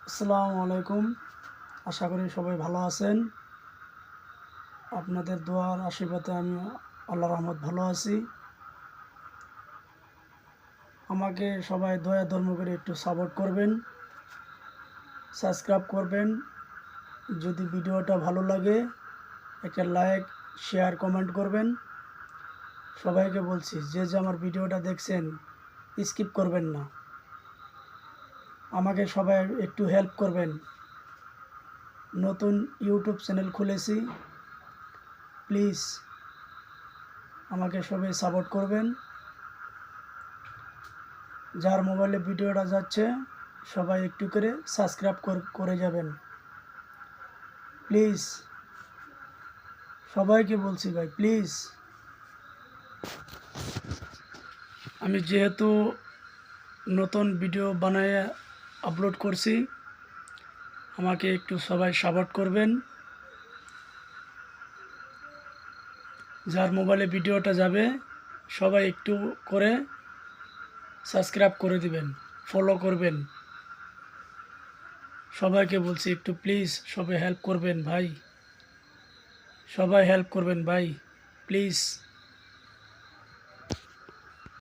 আসসালামু আলাইকুম। আশা করি সবাই ভালো আছেন। আপনাদের দোয়ার আশীর্বাদে আমি আল্লাহর রহমত ভালো আছি। আমাকে সবাই দয়া ধর্ম করে একটু সাপোর্ট করবেন, সাবস্ক্রাইব করবেন। যদি ভিডিওটা ভালো লাগে একটা লাইক, শেয়ার, কমেন্ট করবেন। সবাইকে বলছি যে আমার ভিডিওটা দেখছেন স্কিপ করবেন না। আমাকে সবাই একটু হেল্প করবেন। নতুন ইউটিউব চ্যানেল খুলেছি, প্লিজ আমাকে সবাই সাপোর্ট করবেন। যার মোবাইলে ভিডিওটা যাচ্ছে সবাই একটু করে সাবস্ক্রাইব করে যাবেন প্লিজ। সবাইকে বলছি ভাই প্লিজ। আমি যেহেতু নতুন ভিডিও বানায় আপলোড করছি, আমাকে একটু সবাই সাপোর্ট করবেন। যার মোবাইলে ভিডিওটা যাবে সবাই একটু করে সাবস্ক্রাইব করে দিবেন, ফলো করবেন। সবাইকে বলছি একটু প্লিজ সবাই হেল্প করবেন ভাই, সবাই হেল্প করবেন ভাই প্লিজ।